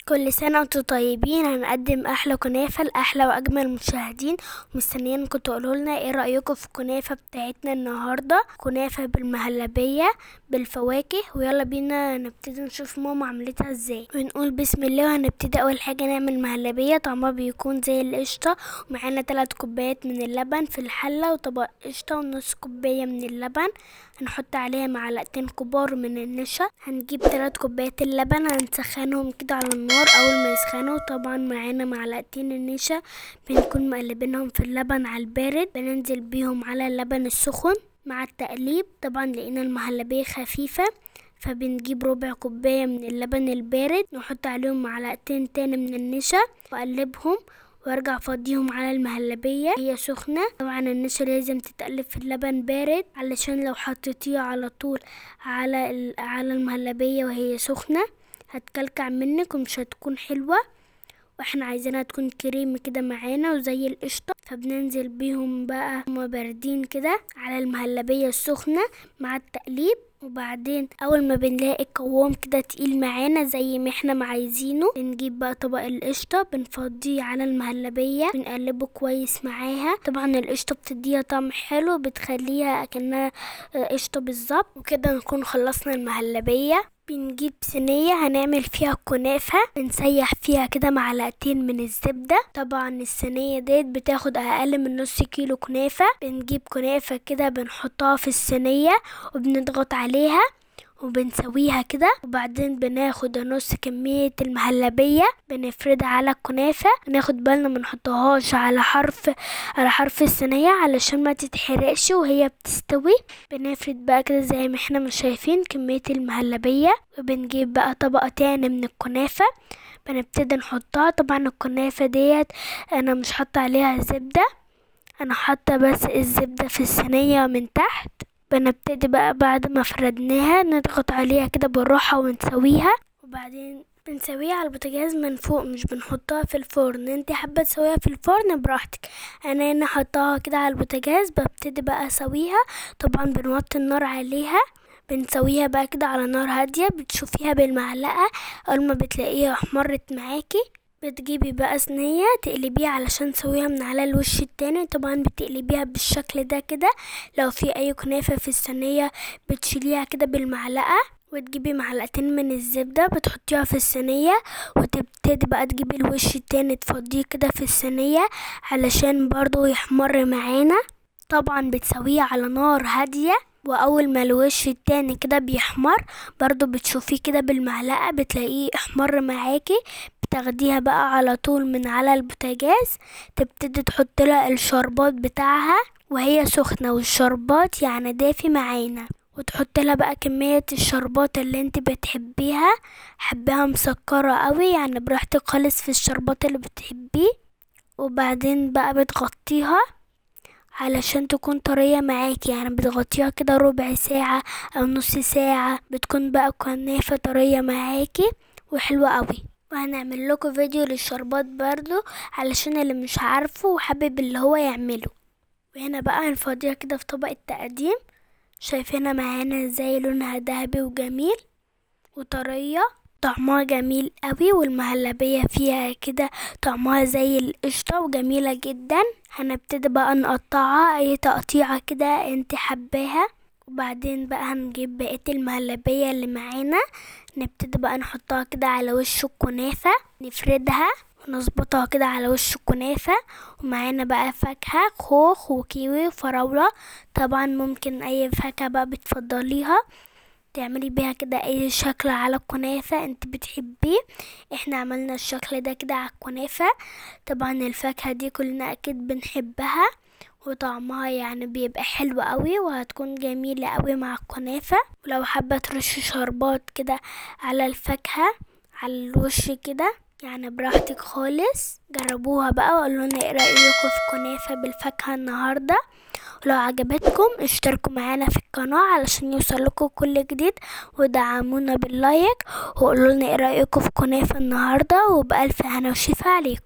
كل سنة وانتم طيبين. هنقدم أحلى كنافة لأحلى وأجمل مشاهدين، ومستنيين انكم تقولولنا ايه رأيكم في الكنافة بتاعتنا النهاردة. كنافة بالمهلبية بالفواكه، ويلا بينا نبتدي نشوف ماما عملتها ازاي. ونقول بسم الله. وهنبتدي أول حاجة نعمل مهلبية طعمها بيكون زي القشطة، ومعانا 3 كوبايات من اللبن في الحلة، وطبق قشطة، ونص كوباية من اللبن. هنحط عليها معلقتين كبار من النشا. هنجيب 3 كوبايات اللبن، هنسخنهم كده على النار. اول ما يسخنوا طبعا معانا معلقتين النشا، بنكون مقلبينهم في اللبن على البارد. بننزل بيهم على اللبن السخن مع التقليب. طبعا لقينا المهلبية خفيفة، فبنجيب ربع كوباية من اللبن البارد، نحط عليهم معلقتين تاني من النشا واقلبهم، وارجع افضيهم على المهلبية هي سخنة. طبعا النشا لازم تتقلب في اللبن بارد، علشان لو حطيتيها على طول على المهلبية وهي سخنة هتكلكع منك ومش هتكون حلوة، واحنا عايزينها تكون كريمي كده معانا وزي القشطة. فبننزل بيهم بقى هما باردين كده على المهلبية السخنة مع التقليب. وبعدين اول ما بنلاقي القوام كده تقيل معانا زي ما احنا عايزينه، بنجيب بقى طبق القشطة بنفضيه على المهلبية، بنقلبه كويس معاها. طبعا القشطة بتديها طعم حلو، بتخليها كأنها قشطة بالظبط. وكده نكون خلصنا المهلبية. بنجيب صينية هنعمل فيها الكنافة، بنسيح فيها كده معلقتين من الزبدة. طبعا الصينية ديت بتاخد اقل من نص كيلو كنافة. بنجيب كنافة كده بنحطها في الصينية وبنضغط عليها وبنسويها كده، وبعدين بناخد نص كمية المهلبية بنفردها على الكنافة. ناخد بالنا منحطهاش على حرف الصينية علشان ما تتحرقش وهي بتستوي. بنفرد بقى كده زي ما احنا مش شايفين كمية المهلبية، وبنجيب بقى طبقة تاني من الكنافة بنبتدي نحطها. طبعا الكنافة ديت انا مش حاطة عليها زبدة، انا حاطة بس الزبدة في الصينية من تحت. بنبتدي بقى بعد ما فردناها نضغط عليها كده بالراحة ونسويها، وبعدين بنسويها على البوتاجاز من فوق، مش بنحطها في الفرن. انت حابة تسويها في الفرن براحتك، انا هنا حطاها كده على البوتاجاز. ببتدي بقى اسويها. طبعا بنوطي النار عليها، بنسويها بقى كده على نار هادية. بتشوفيها بالمعلقة اول ما بتلاقيها احمرت معاكي، بتجيبي بقى صينية تقلبيها علشان تسويها من على الوش التاني. طبعا بتقلبيها بالشكل ده كده. لو في اي كنافة في الصينية بتشيليها كده بالمعلقة، وتجيبي معلقتين من الزبدة بتحطيها في الصينية، وتبتدي بقى تجيبي الوش التاني تفضيه كده في الصينية علشان برضو يحمر معانا. طبعا بتسويه على نار هادية، واول ما الوش التاني كده بيحمر برضو بتشوفيه كده بالمعلقة بتلاقيه احمر معاكي. بتاخديها بقى على طول من على البوتاجاز، تبتدي تحط لها الشربات بتاعها وهي سخنة، والشربات يعني دافي معانا. وتحط لها بقى كمية الشربات اللي انت بتحبيها، حبها مسكرة قوي يعني براحتك خالص في الشربات اللي بتحبيه. وبعدين بقى بتغطيها علشان تكون طرية معاكي، يعني بتغطيها كده ربع ساعة او نص ساعة، بتكون بقى كنافة طرية معاكي وحلوة قوي. وهنعمل لكم فيديو للشربات برضو علشان اللي مش عارفه وحابب اللي هو يعمله. وهنا بقى هنفضيها كده في طبق التقديم. شايفينها معانا ازاي لونها ذهبي وجميل وطرية، طعمها جميل قوي، والمهلبية فيها كده طعمها زي القشطة وجميلة جدا. هنبتدي بقى نقطعها اي تقطيعة كده انت حباها. وبعدين بقى هنجيب بقية المهلبية اللي معانا، نبتدي بقى نحطها كده على وش الكنافة، نفردها ونظبطها كده على وش الكنافة. ومعانا بقى فاكهة خوخ وكيوي وفراولة. طبعا ممكن اي فاكهة بقى بتفضليها تعملي بيها كده اي شكل على الكنافة انت بتحبيه. احنا عملنا الشكل ده كده على الكنافة. طبعا الفاكهة دي كلنا اكيد بنحبها، وطعمها يعني بيبقى حلو قوي وهتكون جميلة قوي مع الكنافة. ولو حابة ترشي شربات كده على الفاكهة على الوش كده يعني براحتك خالص. جربوها بقى وقولونا ايه رأيكم في كنافة بالفاكهة النهاردة. ولو عجبتكم اشتركوا معانا في القناة علشان يوصلكوا كل جديد، ودعمونا باللايك، وقولولنا ايه رأيكم في كنافة النهاردة. وبألف هنا وشفا عليكم.